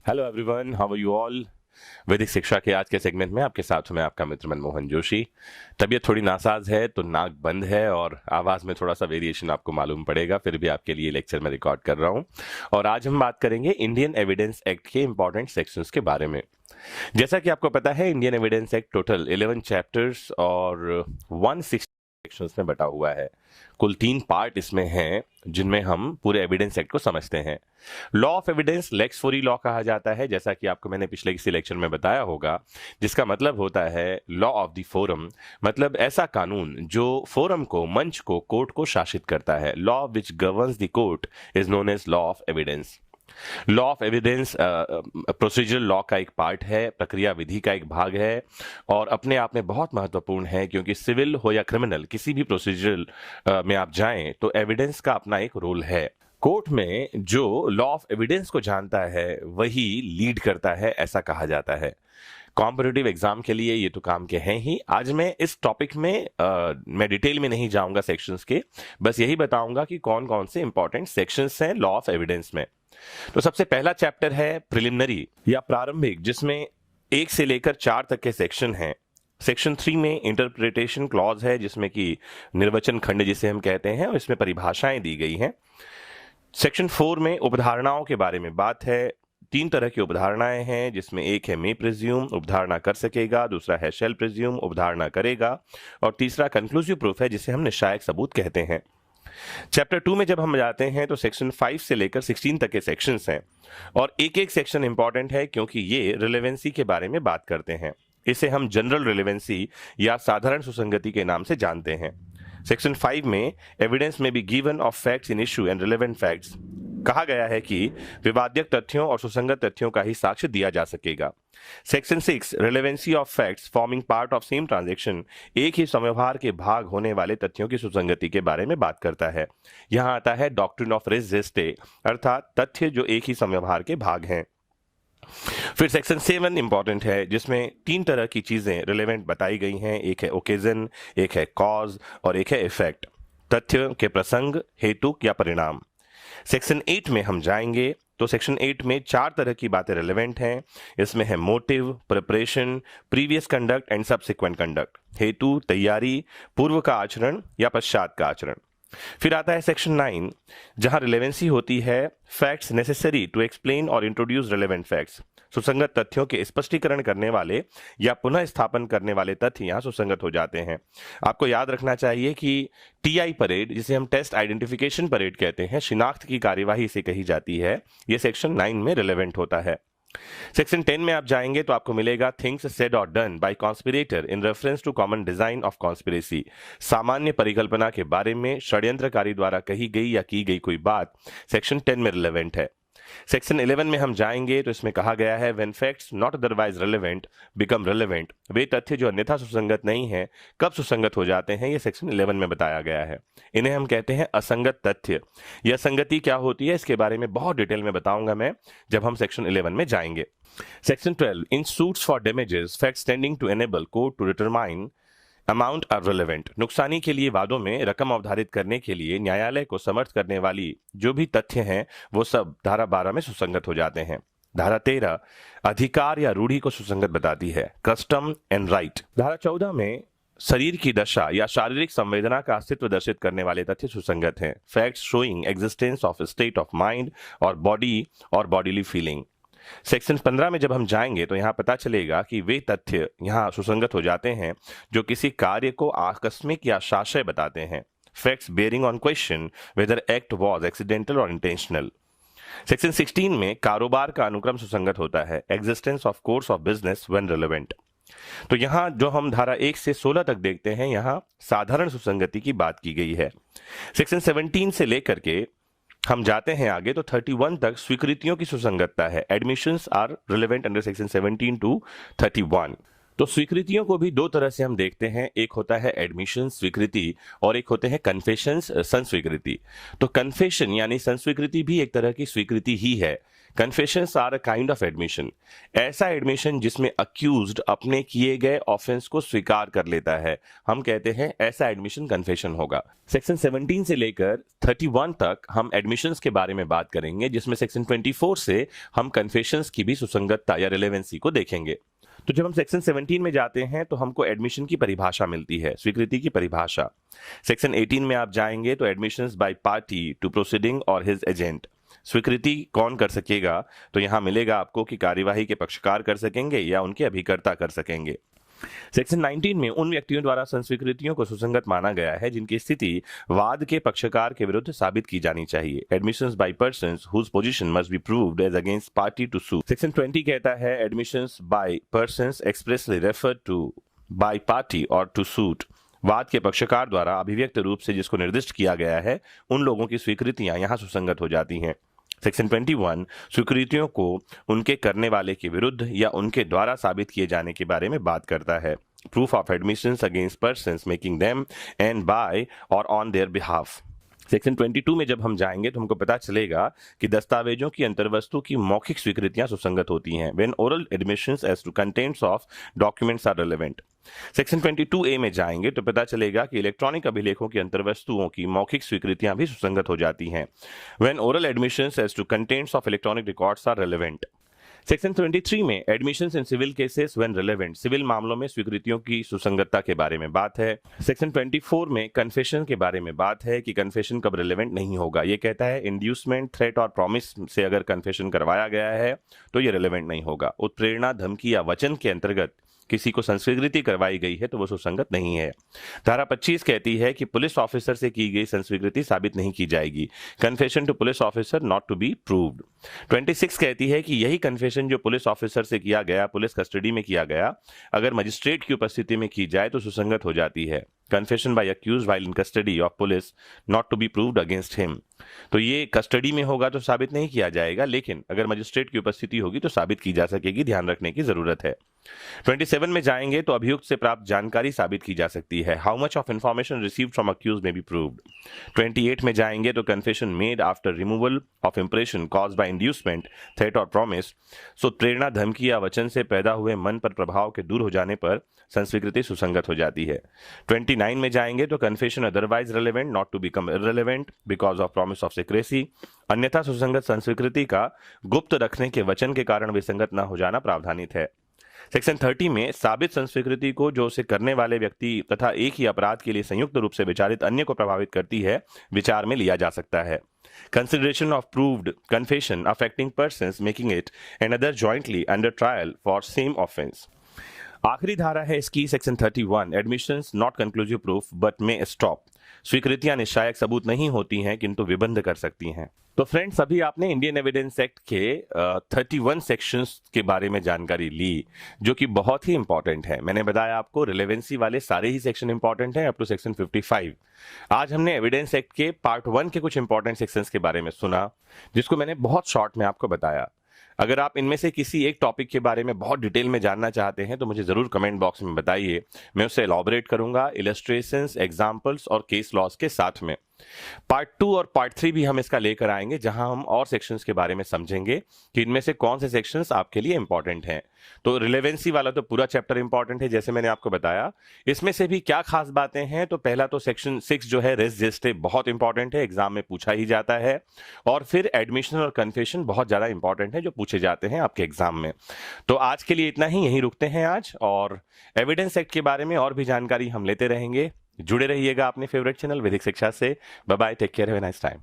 Hello everyone, how are you all. Vaidik Shiksha के आज के सेगमेंट में आपके साथ हूं मैं, आपका मित्र मनमोहन जोशी। तबीयत थोड़ी नासाज है तो नाक बंद है और आवाज़ में थोड़ा सा वेरिएशन आपको मालूम पड़ेगा, फिर भी आपके लिए लेक्चर में रिकॉर्ड कर रहा हूं। और आज हम बात करेंगे इंडियन एविडेंस एक्ट के इंपॉर्टेंट सेक्शंस के बारे में। जैसा कि आपको पता है, Indian evidence act total 11 chapters और 160 सेक्शंस में बटा हुआ है। कुल 3 पार्ट इसमें हैं जिनमें हम पूरे एविडेंस एक्ट को समझते हैं। Law of evidence lex fori law कहा जाता है, जैसा कि आपको मैंने पिछले किसी लेक्चर में बताया होगा, जिसका मतलब होता है लॉ ऑफ द फोरम, मतलब ऐसा कानून जो फोरम को, मंच को, कोर्ट को शासित करता है। Law which governs the court is known as law of evidence. Law of evidence procedural law का एक पार्ट है, प्रक्रिया विधि का एक भाग है और अपने आप में बहुत महत्वपूर्ण है, क्योंकि सिविल हो या क्रिमिनल किसी भी प्रोसीजरल में आप जाएं तो एविडेंस का अपना एक रोल है। कोर्ट में जो लॉ ऑफ एविडेंस को जानता है वही लीड करता है, ऐसा कहा जाता है। कॉम्पिटिटिव एग्जाम के लिए ये तो काम के हैं ही। आज मैं इस टॉपिक में मैं डिटेल में नहीं जाऊंगा सेक्शंस के, बस यही बताऊंगा कि कौन कौन से इंपॉर्टेंट सेक्शंस हैं लॉ ऑफ एविडेंस में। तो सबसे पहला चैप्टर है प्रिलिमिनरी या प्रारंभिक, जिसमें 1 से लेकर 4 तक के सेक्शन हैं। सेक्शन 3 में इंटरप्रिटेशन क्लॉज है, जिसमें कि निर्वचन खंड जिसे हम कहते हैं, और इसमें परिभाषाएं दी गई हैं। सेक्शन 4 में उपधारणाओं के बारे में बात है। 3 तरह की उपधारणाएं हैं, जिसमें एक है मे प्रिज्यूम, उपधारणा कर सकेगा, दूसरा है शैल प्रिज्यूम, उपधारणा करेगा, और तीसरा कंक्लूसिव प्रूफ है, जिसे हम निश्चायक सबूत कहते हैं। चैप्टर 2 में जब हम जाते हैं तो सेक्शन 5 से लेकर 16 तक के सेक्शंस हैं, और एक एक सेक्शन इंपॉर्टेंट है क्योंकि ये रिलेवेंसी के बारे में बात करते हैं। इसे हम जनरल रिलेवेंसी या साधारण सुसंगति के नाम से जानते हैं। सेक्शन 5 में एविडेंस में be given of facts in issue and relevant facts कहा गया है कि विवाद्यक तथ्यों और सुसंगत तथ्यों का ही साक्ष्य दिया जा सकेगा। Section 6 relevancy of facts forming part of same transaction, एक ही समव्यवहार के भाग होने वाले तथ्यों की सुसंगति के बारे में बात करता है। यहां आता है डॉक्ट्रिन ऑफ रेस जेस्टे, अर्थात तथ्य जो एक ही समव्यवहार के भाग हैं। फिर सेक्शन 7 इंपॉर्टेंट है, जिसमें 3 तरह की चीजें रिलेवेंट बताई गई हैं। एक है ओकेजन, एक है कॉज और एक है इफेक्ट, तथ्य के प्रसंग, हेतु या परिणाम। सेक्शन 8 में हम जाएंगे तो सेक्शन 8 में 4 तरह की बातें रिलेवेंट हैं। इसमें है motive, preparation, previous conduct and subsequent conduct, हेतु, तैयारी, पूर्व का आचरण या पश्चात का आचरण। फिर आता है सेक्शन 9, जहां रिलेवेंसी होती है फैक्ट्स नेसेसरी टू एक्सप्लेन और इंट्रोड्यूस रिलेवेंट फैक्ट्स, सुसंगत तथ्यों के स्पष्टीकरण करने वाले या पुनः स्थापन करने वाले तथ्य यहां सुसंगत हो जाते हैं। आपको याद रखना चाहिए कि टीआई परेड, जिसे हम टेस्ट आइडेंटिफिकेशन परेड कहते हैं, शिनाख्त की कार्यवाही से कही जाती है, यह सेक्शन 9 में रिलेवेंट होता है। सेक्शन 10 में आप जाएंगे तो आपको मिलेगा थिंग्स सेड और done by conspirator in reference to common design of conspiracy, सामान्य परिकल्पना के बारे में षड्यंत्रकारी द्वारा कही गई या की गई कोई बात सेक्शन 10 में रिलेवेंट है। सेक्शन 11 में हम जाएंगे तो इसमें कहा गया है when facts not otherwise relevant become relevant, वे तथ्य जो अन्यथा सुसंगत नहीं है कब सुसंगत हो जाते हैं, ये सेक्शन 11 में बताया गया है। इन्हें हम कहते हैं असंगत तथ्य। यह संगति क्या होती है, इसके बारे में बहुत डिटेल में बताऊंगा मैं जब हम सेक्शन 11 में जाएंगे। Section 12 in suits for damages facts tending to enable court to determine amount are relevant, नुकसानी के लिए वादों में रकम अवधारित करने के लिए न्यायालय को समर्थ करने वाली जो भी तथ्य हैं वो सब धारा 12 में सुसंगत हो जाते हैं। धारा 13 अधिकार या रूढ़ी को सुसंगत बताती है, कस्टम एंड राइट। धारा 14 में शरीर की दशा या शारीरिक संवेदना का अस्तित्व दर्शित करने वाले तथ्य सुसंगत हैं, facts showing existence of state of mind और बॉडी और बॉडीली फीलिंग। सेक्शन 15 में जब हम जाएंगे तो यहां पता चलेगा कि वे तथ्य यहां सुसंगत हो जाते हैं जो किसी कार्य को आकस्मिक या शाशय बताते हैं, facts bearing on question whether act was accidental और इंटेंशनल। सेक्शन 16 में कारोबार का अनुक्रम सुसंगत होता है, existence of course of business when relevant. तो यहां जो हम धारा 1 से 16 तक देखते हैं, यहां साधारण सुसंगति की बात की गई है। सेक्शन 17 से लेकर के हम जाते हैं आगे तो 31 तक स्वीकृतियों की सुसंगतता है, admissions are relevant under section 17 to 31। तो स्वीकृतियों को भी दो तरह से हम देखते हैं, एक होता है एडमिशन स्वीकृति और एक होते हैं कन्फेशंस संस्वीकृति। तो कन्फेशन यानी संस्वीकृति भी एक तरह की स्वीकृति ही है। Confessions are a kind of admission, ऐसा एडमिशन जिसमें अक्यूज्ड अपने किए गए ऑफेंस को स्वीकार कर लेता है, हम कहते हैं ऐसा एडमिशन कन्फेशन होगा। सेक्शन 17 से लेकर 31 तक हम एडमिशंस के बारे में बात करेंगे, जिसमें सेक्शन 24 से हम कन्फेशंस की भी सुसंगतता या रिलेवेंसी को देखेंगे। तो जब हम सेक्शन 17 में जाते हैं तो हमको एडमिशन की परिभाषा मिलती है, स्वीकृति की परिभाषा। सेक्शन 18 में आप जाएंगे तो admissions by party to proceeding और हिज एजेंट, स्वीकृति कौन कर सकेगा, तो यहां मिलेगा आपको कि कार्यवाही के पक्षकार कर सकेंगे या उनके अभिकर्ता कर सकेंगे। सेक्शन 19 में उन व्यक्तियों द्वारा संस्वीकृतियों को सुसंगत माना गया है जिनकी स्थिति वाद के पक्षकार के विरुद्ध साबित की जानी चाहिए। Admissions by persons whose position must be proved as against party to suit. Section 20 कहता है admissions by persons expressly referred to by party और टू सूट, वाद के पक्षकार द्वारा अभिव्यक्त रूप से जिसको निर्दिष्ट किया गया है उन लोगों की स्वीकृतियां यहां सुसंगत हो जाती हैं। सेक्शन 21 स्वीकृतियों को उनके करने वाले के विरुद्ध या उनके द्वारा साबित किए जाने के बारे में बात करता है। Proof of admissions against persons making them and by और ऑन देयर बिहाफ। सेक्शन 22 में जब हम जाएंगे तो हमको पता चलेगा कि दस्तावेजों की अंतर्वस्तु की मौखिक स्वीकृतियां सुसंगत होती हैं, when oral admissions as to contents of documents are relevant. Section 22A में जाएंगे तो पता चलेगा कि इलेक्ट्रॉनिक अभिलेखों की अंतर्वस्तुओं की मौखिक स्वीकृतियां भी सुसंगत हो जाती हैं, when oral admissions as to contents of electronic records are relevant. Section 23 में admissions in civil cases when relevant, civil मामलों में स्वीकृतियों की सुसंगतता के बारे में बात है। सेक्शन 24 में कन्फेशन के बारे में बात है कि कन्फेशन कब रिलेवेंट नहीं होगा। ये कहता है इंड्यूसमेंट, थ्रेट और प्रॉमिस से अगर कन्फेशन करवाया गया है तो ये रिलेवेंट नहीं होगा। उत्प्रेरणा, धमकी या वचन के अंतर्गत किसी को संस्वीकृति करवाई गई है तो वो सुसंगत नहीं है। धारा 25 कहती है कि पुलिस ऑफिसर से की गई संस्वीकृति साबित नहीं की जाएगी। Confession to police officer not to be proved. 26 कहती है कि यही कन्फेशन जो पुलिस ऑफिसर से किया गया, पुलिस कस्टडी में किया गया, अगर मजिस्ट्रेट की उपस्थिति में की जाए तो सुसंगत हो जाती है। Confession by accused while in custody of police not to be proved against him, तो ये कस्टडी में होगा तो साबित नहीं किया जाएगा, लेकिन अगर मजिस्ट्रेट की उपस्थिति होगी तो साबित की जा सकेगी, ध्यान रखने की जरूरत है। 27 में जाएंगे तो अभियुक्त से प्राप्त जानकारी साबित की जा सकती है। How much of information received from accused may be proved. 28 में जाएंगे तो confession made after removal of impression caused by inducement, threat और प्रॉमिस, सो प्रेरणा, धमकी या वचन से पैदा हुए मन पर प्रभाव के दूर हो जाने पर संस्वीकृति सुसंगत हो जाती है। 29 में जाएंगे तो confession otherwise relevant not to become irrelevant because of promise of secrecy, अन्यथा सुसंगत संस्वीकृति का गुप्त रखने के वचन के कारण विसंगत न हो जाना प्रावधानित है। सेक्शन 30 में साबित संस्वीकृति को जो उसे करने वाले व्यक्ति तथा एक ही अपराध के लिए संयुक्त रूप से विचारित अन्य को प्रभावित करती है, विचार में लिया जा सकता है। Consideration of proved confession affecting persons making it and other jointly under trial for same offense। आखिरी धारा है इसकी section 31, admissions not conclusive proof but may stop, स्वीकृतियां निश्चायक सबूत नहीं होती हैं किंतु विबंध कर सकती हैं। तो फ्रेंड्स, अभी आपने इंडियन एविडेंस एक्ट के 31 सेक्शंस के बारे में जानकारी ली, जो कि बहुत ही इंपॉर्टेंट है। मैंने बताया आपको रिलेवेंसी वाले सारे ही सेक्शन इंपॉर्टेंट हैं अप टू सेक्शन 55। आज हमने एविडेंस एक्ट के पार्ट 1 के कुछ इंपॉर्टेंट सेक्शंस के बारे में सुना, जिसको मैंने बहुत शॉर्ट में आपको बताया। अगर आप इनमें से किसी एक टॉपिक के बारे में बहुत डिटेल में जानना चाहते हैं तो मुझे जरूर कमेंट बॉक्स में बताइए, मैं उससे एलॉबरेट करूंगा इलस्ट्रेशंस, एग्जांपल्स और केस लॉस के साथ में। पार्ट 2 और पार्ट 3 भी हम इसका लेकर आएंगे, जहां हम और सेक्शंस के बारे में समझेंगे कि इनमें से कौन से सेक्शंस आपके लिए इंपॉर्टेंट हैं। तो रिलेवेंसी वाला तो पूरा चैप्टर इंपॉर्टेंट है, जैसे मैंने आपको बताया। इसमें से भी क्या खास बातें हैं, तो पहला तो सेक्शन 6 जो है रेस जेस्टे बहुत इंपॉर्टेंट है, एग्जाम में पूछा ही जाता है। और फिर एडमिशन और कन्फेशन बहुत ज्यादा इंपॉर्टेंट है, जो पूछे जाते हैं आपके एग्जाम में। तो आज के लिए इतना ही, यहीं रुकते हैं आज, और एविडेंस एक्ट के बारे में और भी जानकारी हम लेते रहेंगे। जुड़े रहिएगा अपने फेवरेट चैनल वैदिक शिक्षा से। Bye bye, take care, have a nice time.